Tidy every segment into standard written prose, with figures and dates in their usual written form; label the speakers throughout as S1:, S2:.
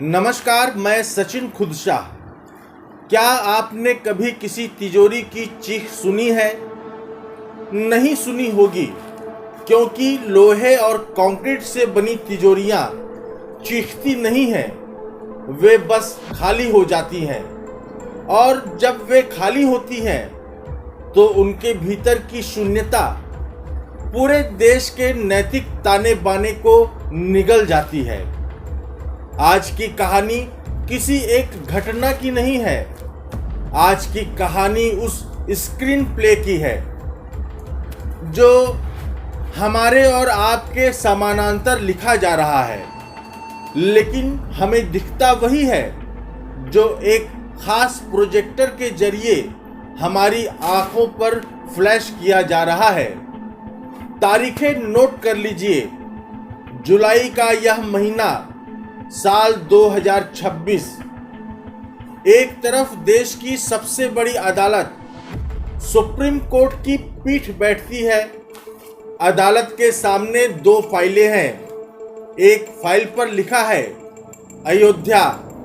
S1: नमस्कार, मैं सचिन खुदशाह। क्या आपने कभी किसी तिजोरी की चीख सुनी है? नहीं सुनी होगी, क्योंकि लोहे और कंक्रीट से बनी तिजोरियां चीखती नहीं हैं, वे बस खाली हो जाती हैं। और जब वे खाली होती हैं तो उनके भीतर की शून्यता पूरे देश के नैतिक ताने बाने को निगल जाती है। आज की कहानी किसी एक घटना की नहीं है, आज की कहानी उस स्क्रीन प्ले की है जो हमारे और आपके समानांतर लिखा जा रहा है, लेकिन हमें दिखता वही है जो एक खास प्रोजेक्टर के जरिए हमारी आंखों पर फ्लैश किया जा रहा है। तारीखें नोट कर लीजिए। जुलाई का यह महीना, साल 2026। एक तरफ देश की सबसे बड़ी अदालत सुप्रीम कोर्ट की पीठ बैठती है। अदालत के सामने दो फाइलें हैं। एक फाइल पर लिखा है अयोध्या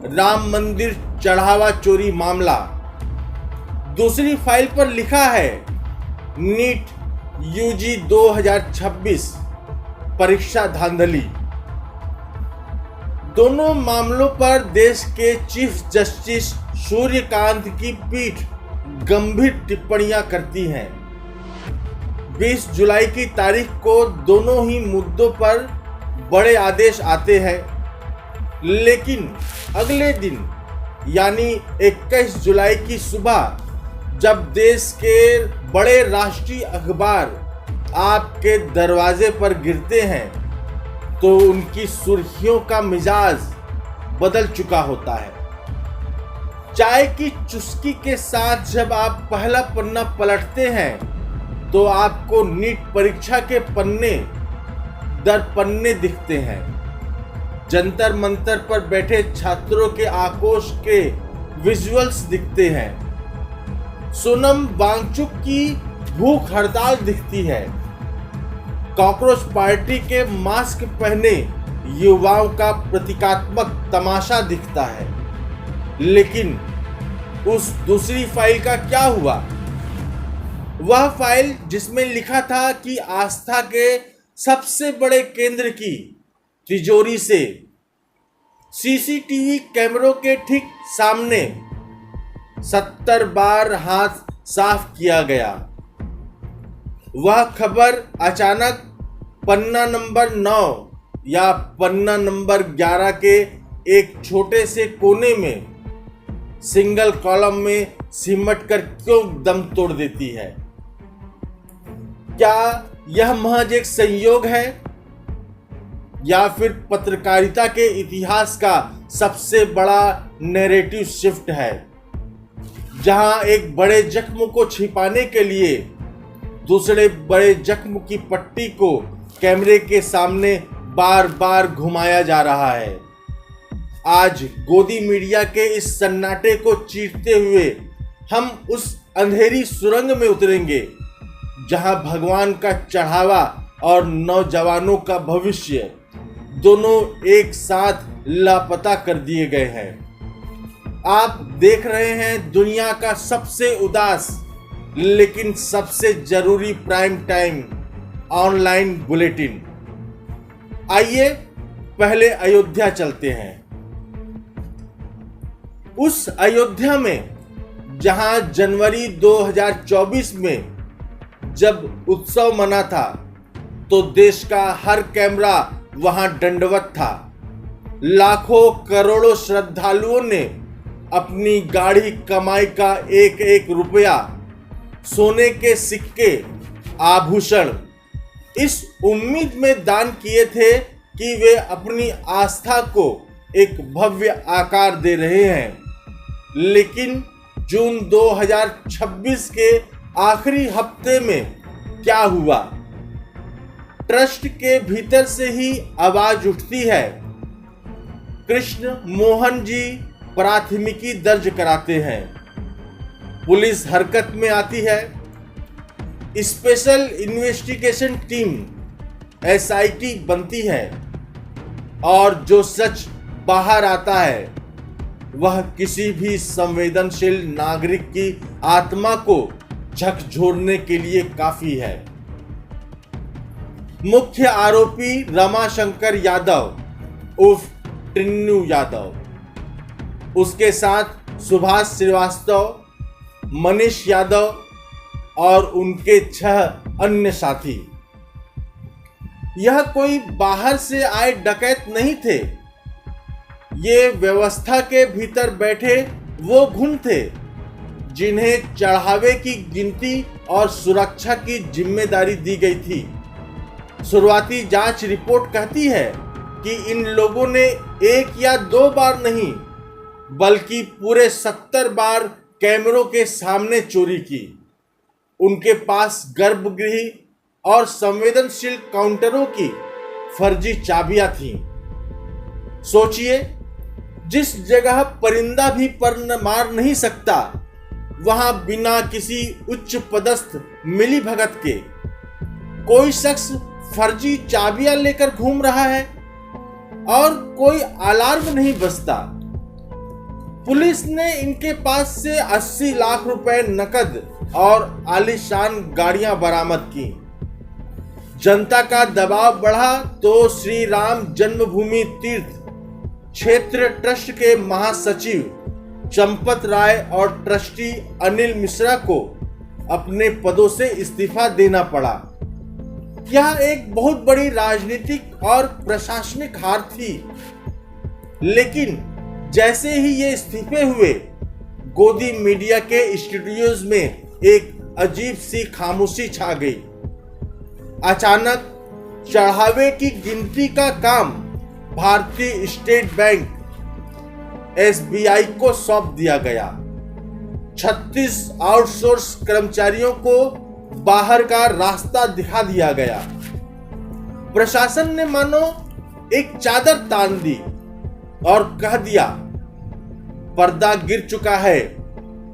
S1: राम मंदिर चढ़ावा चोरी मामला। दूसरी फाइल पर लिखा है नीट यूजी 2026 परीक्षा धांधली। दोनों मामलों पर देश के चीफ जस्टिस सूर्यकांत की पीठ गंभीर टिप्पणियां करती हैं। 20 जुलाई की तारीख को दोनों ही मुद्दों पर बड़े आदेश आते हैं, लेकिन अगले दिन यानी 21 जुलाई की सुबह जब देश के बड़े राष्ट्रीय अखबार आपके दरवाजे पर गिरते हैं तो उनकी सुर्खियों का मिजाज बदल चुका होता है। चाय की चुस्की के साथ जब आप पहला पन्ना पलटते हैं तो आपको नीट परीक्षा के पन्ने दर पन्ने दिखते हैं। जंतर मंतर पर बैठे छात्रों के आक्रोश के विजुअल्स दिखते हैं। सोनम वांगचुक की भूख हड़ताल दिखती है। कॉकरोच पार्टी के मास्क पहने युवाओं का प्रतीकात्मक तमाशा दिखता है। लेकिन उस दूसरी फाइल का क्या हुआ? वह फाइल जिसमें लिखा था कि आस्था के सबसे बड़े केंद्र की तिजोरी से सीसीटीवी कैमरों के ठीक सामने 70 बार हाथ साफ किया गया। वह खबर अचानक पन्ना नंबर 9 या पन्ना नंबर 11 के एक छोटे से कोने में सिंगल कॉलम में सिमट कर क्यों दम तोड़ देती है? क्या यह महज एक संयोग है या फिर पत्रकारिता के इतिहास का सबसे बड़ा नैरेटिव शिफ्ट है, जहां एक बड़े जख्म को छिपाने के लिए दूसरे बड़े जख्म की पट्टी को कैमरे के सामने बार बार घुमाया जा रहा है? आज गोदी मीडिया के इस सन्नाटे को चीरते हुए हम उस अंधेरी सुरंग में उतरेंगे जहां भगवान का चढ़ावा और नौजवानों का भविष्य दोनों एक साथ लापता कर दिए गए हैं। आप देख रहे हैं दुनिया का सबसे उदास लेकिन सबसे जरूरी प्राइम टाइम ऑनलाइन बुलेटिन। आइए पहले अयोध्या चलते हैं। उस अयोध्या में जहां जनवरी 2024 में जब उत्सव मना था तो देश का हर कैमरा वहां दंडवत था। लाखों करोड़ों श्रद्धालुओं ने अपनी गाढ़ी कमाई का एक एक रुपया, सोने के सिक्के, आभूषण इस उम्मीद में दान किए थे कि वे अपनी आस्था को एक भव्य आकार दे रहे हैं। लेकिन जून 2026 के आखिरी हफ्ते में क्या हुआ? ट्रस्ट के भीतर से ही आवाज उठती है। कृष्ण मोहन जी प्राथमिकी दर्ज कराते हैं। पुलिस हरकत में आती है। स्पेशल इन्वेस्टिगेशन टीम SIT बनती है और जो सच बाहर आता है वह किसी भी संवेदनशील नागरिक की आत्मा को झकझोरने के लिए काफी है। मुख्य आरोपी रमाशंकर यादव उर्फ टिन्नू यादव, उसके साथ सुभाष श्रीवास्तव, मनीष यादव और उनके 6 अन्य साथी। यह कोई बाहर से आए डकैत नहीं थे, ये व्यवस्था के भीतर बैठे वो घुन थे जिन्हें चढ़ावे की गिनती और सुरक्षा की जिम्मेदारी दी गई थी। शुरुआती जांच रिपोर्ट कहती है कि इन लोगों ने 1 या 2 बार नहीं बल्कि पूरे 70 बार कैमरों के सामने चोरी की। उनके पास गर्भगृह और संवेदनशील काउंटरों की फर्जी चाबियां थीं। सोचिए, जिस जगह परिंदा भी पर मार नहीं सकता, वहां बिना किसी उच्च पदस्थ मिली भगत के कोई शख्स फर्जी चाबियां लेकर घूम रहा है और कोई अलार्म नहीं बजता। पुलिस ने इनके पास से 80 लाख रुपए नकद और आलीशान गाड़ियां बरामद की। जनता का दबाव बढ़ा तो श्री राम जन्मभूमि तीर्थ क्षेत्र ट्रस्ट के महासचिव चंपत राय और ट्रस्टी अनिल मिश्रा को अपने पदों से इस्तीफा देना पड़ा। यह एक बहुत बड़ी राजनीतिक और प्रशासनिक हार थी, लेकिन जैसे ही ये इस्तीफे हुए, गोदी मीडिया के स्टूडियोज में एक अजीब सी खामोशी छा गई। अचानक चढ़ावे की गिनती का काम भारतीय स्टेट बैंक SBI को सौंप दिया गया। 36 आउटसोर्स कर्मचारियों को बाहर का रास्ता दिखा दिया गया। प्रशासन ने मानो एक चादर तान दी और कह दिया, पर्दा गिर चुका है,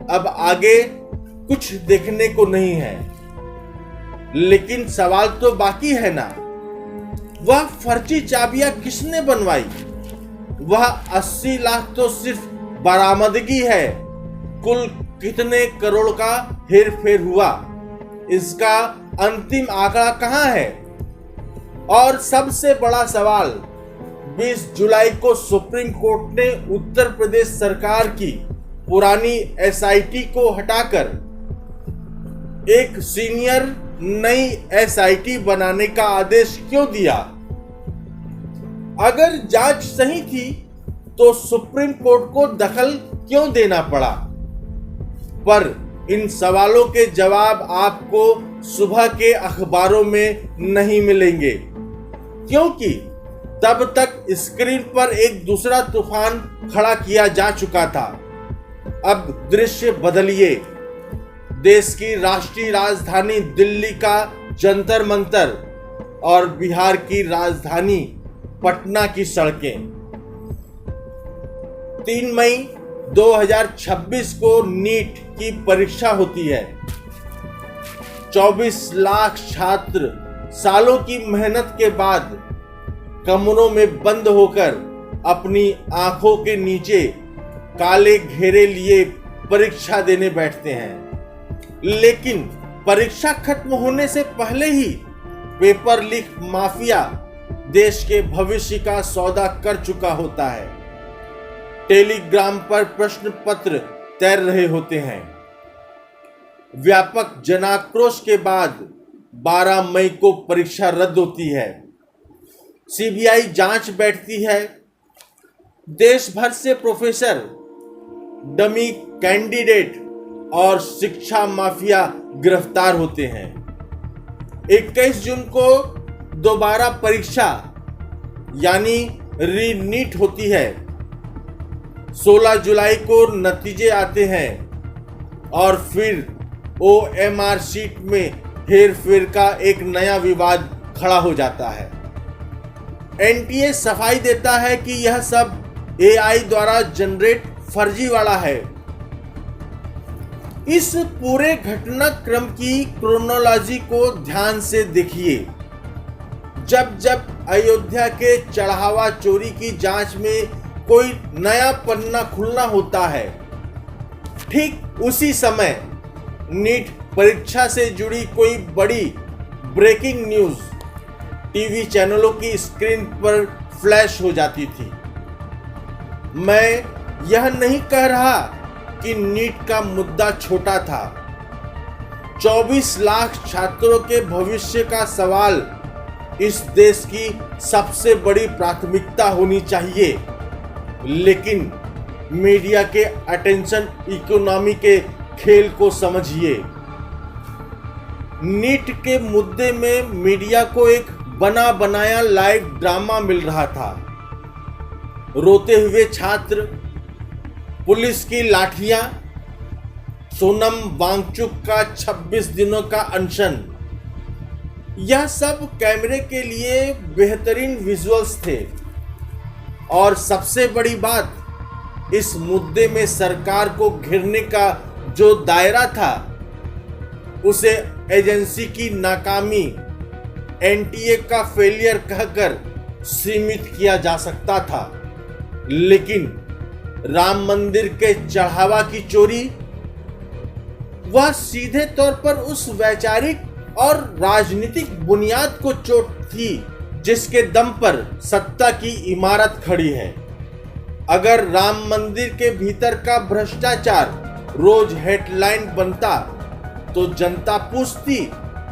S1: अब आगे कुछ देखने को नहीं है। लेकिन सवाल तो बाकी है ना, वह फर्जी चाबियां किसने बनवाई? वह 80 लाख तो सिर्फ बरामदगी है, कुल कितने करोड़ का हेरफेर हुआ, इसका अंतिम आंकड़ा कहां है? और सबसे बड़ा सवाल, 20 जुलाई को सुप्रीम कोर्ट ने उत्तर प्रदेश सरकार की पुरानी SIT को हटाकर एक सीनियर नई SIT बनाने का आदेश क्यों दिया? अगर जांच सही थी तो सुप्रीम कोर्ट को दखल क्यों देना पड़ा? पर इन सवालों के जवाब आपको सुबह के अखबारों में नहीं मिलेंगे, क्योंकि तब तक स्क्रीन पर एक दूसरा तूफान खड़ा किया जा चुका था। अब दृश्य बदलिए। देश की राष्ट्रीय राजधानी दिल्ली का जंतर मंतर और बिहार की राजधानी पटना की सड़कें। 3 मई 2026 को नीट की परीक्षा होती है। 24 लाख छात्र सालों की मेहनत के बाद कमरों में बंद होकर अपनी आंखों के नीचे काले घेरे लिए परीक्षा देने बैठते हैं। लेकिन परीक्षा खत्म होने से पहले ही पेपर लीक माफिया देश के भविष्य का सौदा कर चुका होता है। टेलीग्राम पर प्रश्न पत्र तैर रहे होते हैं। व्यापक जनाक्रोश के बाद 12 मई को परीक्षा रद्द होती है। CBI जांच बैठती है। देश भर से प्रोफेसर, डमी कैंडिडेट और शिक्षा माफिया गिरफ्तार होते हैं। 21 जून को दोबारा परीक्षा यानी रीनीट होती है। 16 जुलाई को नतीजे आते हैं और फिर OMR शीट में हेरफेर का एक नया विवाद खड़ा हो जाता है। NTA सफाई देता है कि यह सब AI द्वारा जनरेट फर्जीवाड़ा है। इस पूरे घटनाक्रम की क्रोनोलॉजी को ध्यान से देखिए। जब जब अयोध्या के चढ़ावा चोरी की जांच में कोई नया पन्ना खुलना होता है, ठीक उसी समय नीट परीक्षा से जुड़ी कोई बड़ी ब्रेकिंग न्यूज टीवी चैनलों की स्क्रीन पर फ्लैश हो जाती थी। मैं यह नहीं कह रहा कि नीट का मुद्दा छोटा था। 24 लाख छात्रों के भविष्य का सवाल इस देश की सबसे बड़ी प्राथमिकता होनी चाहिए, लेकिन मीडिया के अटेंशन इकोनॉमी के खेल को समझिए। नीट के मुद्दे में मीडिया को एक बना बनाया लाइव ड्रामा मिल रहा था। रोते हुए छात्र, पुलिस की लाठियां, सोनम वांगचुक का 26 दिनों का अनशन, यह सब कैमरे के लिए बेहतरीन विजुअल्स थे। और सबसे बड़ी बात, इस मुद्दे में सरकार को घेरने का जो दायरा था, उसे एजेंसी की नाकामी, एनटीए का फेलियर कहकर सीमित किया जा सकता था। लेकिन राम मंदिर के चढ़ावा की चोरी, वह सीधे तौर पर उस वैचारिक और राजनीतिक बुनियाद को चोट थी जिसके दम पर सत्ता की इमारत खड़ी है। अगर राम मंदिर के भीतर का भ्रष्टाचार रोज हेडलाइन बनता तो जनता पूछती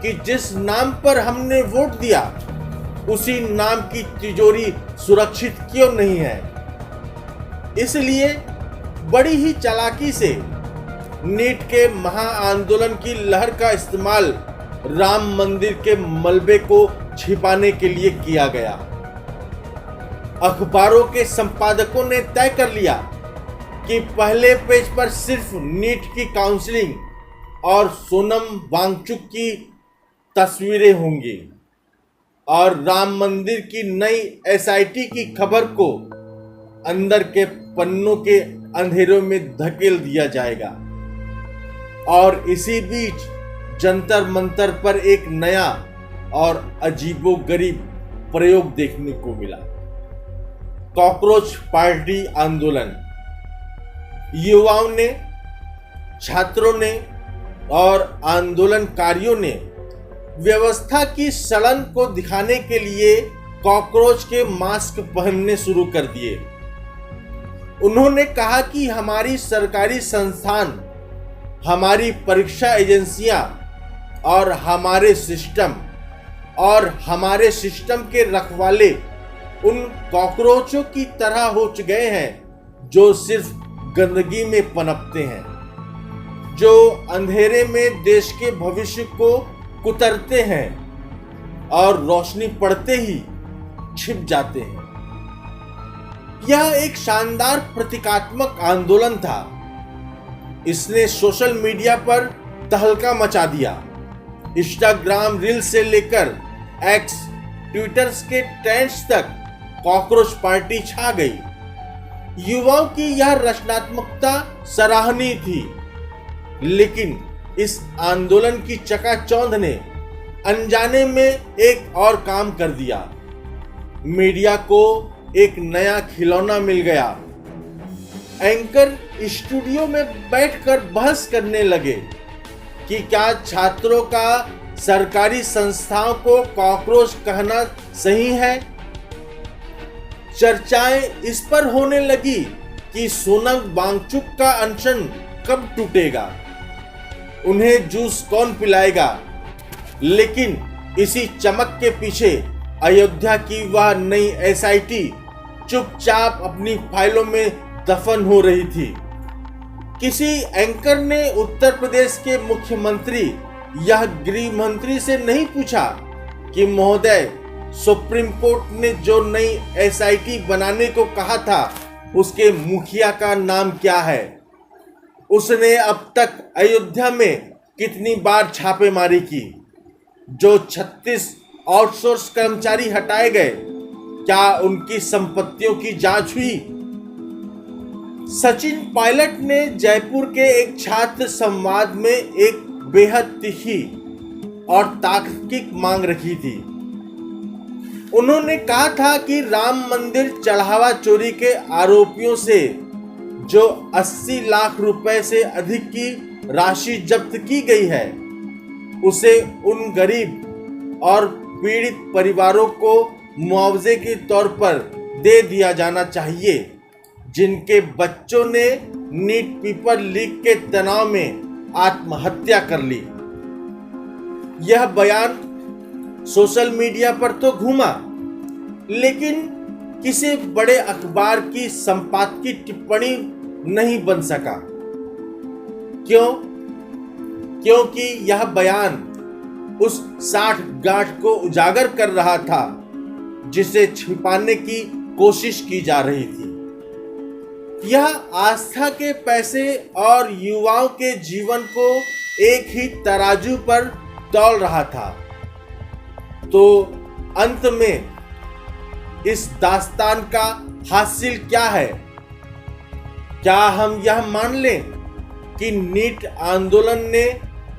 S1: कि जिस नाम पर हमने वोट दिया उसी नाम की तिजोरी सुरक्षित क्यों नहीं है। इसलिए बड़ी ही चालाकी से नीट के महाआंदोलन की लहर का इस्तेमाल राम मंदिर के मलबे को छिपाने के लिए किया गया। अखबारों के संपादकों ने तय कर लिया कि पहले पेज पर सिर्फ नीट की काउंसलिंग और सोनम वांगचुक की तस्वीरें होंगी और राम मंदिर की नई एसआईटी की खबर को अंदर के पन्नों के अंधेरों में धकेल दिया जाएगा। और इसी बीच जंतर मंतर पर एक नया और अजीबोगरीब प्रयोग देखने को मिला, कॉकरोच पार्टी आंदोलन। युवाओं ने, छात्रों ने और आंदोलनकारियों ने व्यवस्था की सड़न को दिखाने के लिए कॉकरोच के मास्क पहनने शुरू कर दिए। उन्होंने कहा कि हमारी सरकारी संस्थान, हमारी परीक्षा एजेंसियां और हमारे सिस्टम के रखवाले उन कॉकरोचों की तरह हो गए हैं जो सिर्फ गंदगी में पनपते हैं, जो अंधेरे में देश के भविष्य को कुतरते हैं और रोशनी पड़ते ही छिप जाते हैं। यह एक शानदार प्रतीकात्मक आंदोलन था। इसने सोशल मीडिया पर तहलका मचा दिया। इंस्टाग्राम रील से लेकर एक्स, ट्विटर के ट्रेंड्स तक कॉकरोच पार्टी छा गई। युवाओं की यह रचनात्मकता सराहनीय थी, लेकिन इस आंदोलन की चकाचौंध ने अनजाने में एक और काम कर दिया। मीडिया को एक नया खिलौना मिल गया। एंकर स्टूडियो में बैठकर बहस करने लगे कि क्या छात्रों का सरकारी संस्थाओं को कॉकरोच कहना सही है। चर्चाएं इस पर होने लगी कि सोनम वांगचुक का अनशन कब टूटेगा, उन्हें जूस कौन पिलाएगा। लेकिन इसी चमक के पीछे अयोध्या की वह नई एसआईटी चुपचाप अपनी फाइलों में दफन हो रही थी। किसी एंकर ने उत्तर प्रदेश के मुख्यमंत्री या गृह मंत्री से नहीं पूछा कि महोदय, सुप्रीम कोर्ट ने जो नई एसआईटी बनाने को कहा था उसके मुखिया का नाम क्या है। उसने अब तक अयोध्या में कितनी बार छापेमारी की। जो 36 आउटसोर्स कर्मचारी हटाए गए, क्या उनकी संपत्तियों की जांच हुई। सचिन पायलट ने जयपुर के एक छात्र संवाद में एक बेहद तीखी और तार्किक मांग रखी थी। उन्होंने कहा था कि राम मंदिर चढ़ावा चोरी के आरोपियों से जो 80 लाख रुपए से अधिक की राशि जब्त की गई है, उसे उन गरीब और पीड़ित परिवारों को मुआवजे के तौर पर दे दिया जाना चाहिए जिनके बच्चों ने नीट पेपर लीक के तनाव में आत्महत्या कर ली। यह बयान सोशल मीडिया पर तो घूमा, लेकिन किसी बड़े अखबार की संपादकीय टिप्पणी नहीं बन सका। क्यों? क्योंकि यह बयान उस साठगांठ को उजागर कर रहा था जिसे छिपाने की कोशिश की जा रही थी। यह आस्था के पैसे और युवाओं के जीवन को एक ही तराजू पर तौल रहा था। तो अंत में इस दास्तान का हासिल क्या है? क्या हम यह मान लें कि नीट आंदोलन ने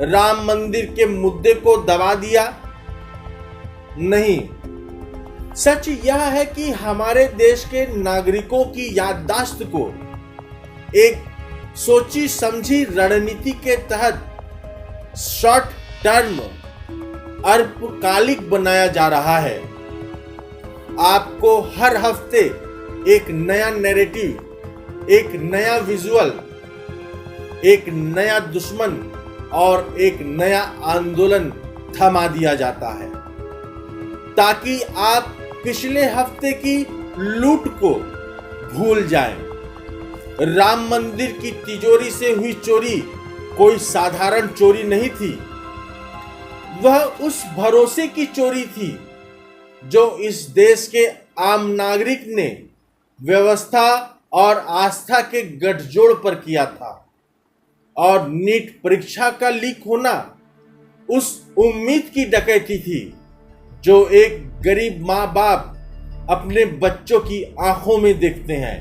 S1: राम मंदिर के मुद्दे को दबा दिया? नहीं, सच यह है कि हमारे देश के नागरिकों की याददाश्त को एक सोची समझी रणनीति के तहत शॉर्ट टर्म अल्पकालिक बनाया जा रहा है। आपको हर हफ्ते एक नया नैरेटिव, एक नया विजुअल, एक नया दुश्मन और एक नया आंदोलन थमा दिया जाता है ताकि आप पिछले हफ्ते की लूट को भूल जाएं। राम मंदिर की तिजोरी से हुई चोरी कोई साधारण चोरी नहीं थी, वह उस भरोसे की चोरी थी जो इस देश के आम नागरिक ने व्यवस्था और आस्था के गठजोड़ पर किया था। और नीट परीक्षा का लीक होना उस उम्मीद की डकैती थी जो एक गरीब माँ बाप अपने बच्चों की आंखों में देखते हैं।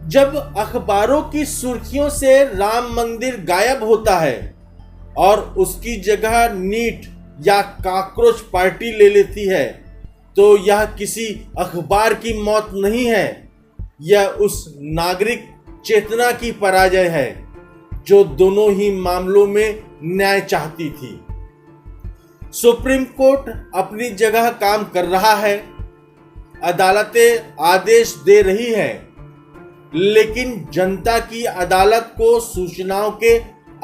S1: जब अखबारों की सुर्खियों से राम मंदिर गायब होता है और उसकी जगह नीट या कॉकरोच पार्टी ले लेती है, तो यह किसी अखबार की मौत नहीं है, यह उस नागरिक चेतना की पराजय है जो दोनों ही मामलों में न्याय चाहती थी। सुप्रीम कोर्ट अपनी जगह काम कर रहा है, अदालतें आदेश दे रही हैं, लेकिन जनता की अदालत को सूचनाओं के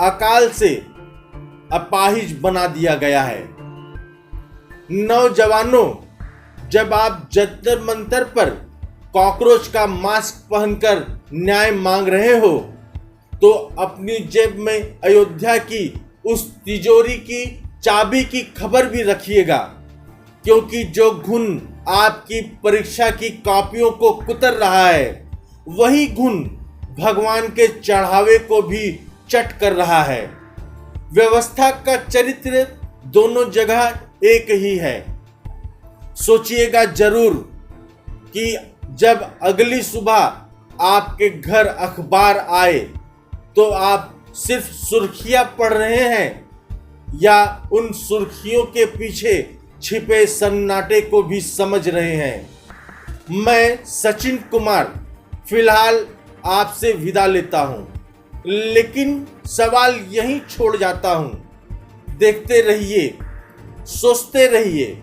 S1: अकाल से अपाहिज बना दिया गया है। नौजवानों, जब आप जंतर मंतर पर कॉकरोच का मास्क पहनकर न्याय मांग रहे हो, तो अपनी जेब में अयोध्या की उस तिजोरी की चाबी की खबर भी रखिएगा, क्योंकि जो घुन आपकी परीक्षा की कॉपियों को कुतर रहा है, वही घुन भगवान के चढ़ावे को भी चट कर रहा है। व्यवस्था का चरित्र दोनों जगह एक ही है। सोचिएगा जरूर कि जब अगली सुबह आपके घर अखबार आए तो आप सिर्फ सुर्खियां पढ़ रहे हैं या उन सुर्खियों के पीछे छिपे सन्नाटे को भी समझ रहे हैं। मैं सचिन कुमार फिलहाल आपसे विदा लेता हूं, लेकिन सवाल यहीं छोड़ जाता हूं। देखते रहिए, सोचते रहिए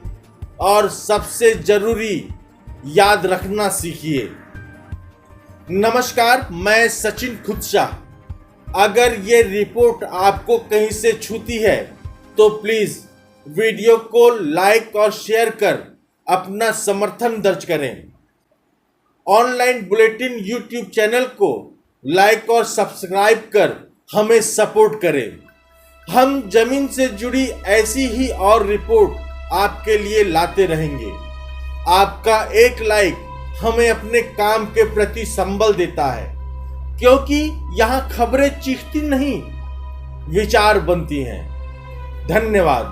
S1: और सबसे जरूरी याद रखना सीखिए। नमस्कार, मैं सचिन खुदशाह। अगर ये रिपोर्ट आपको कहीं से छूती है तो प्लीज वीडियो को लाइक और शेयर कर अपना समर्थन दर्ज करें। ऑनलाइन बुलेटिन यूट्यूब चैनल को लाइक और सब्सक्राइब कर हमें सपोर्ट करें। हम जमीन से जुड़ी ऐसी ही और रिपोर्ट आपके लिए लाते रहेंगे। आपका एक लाइक हमें अपने काम के प्रति संबल देता है, क्योंकि यहाँ खबरें चीखती नहीं, विचार बनती हैं। धन्यवाद।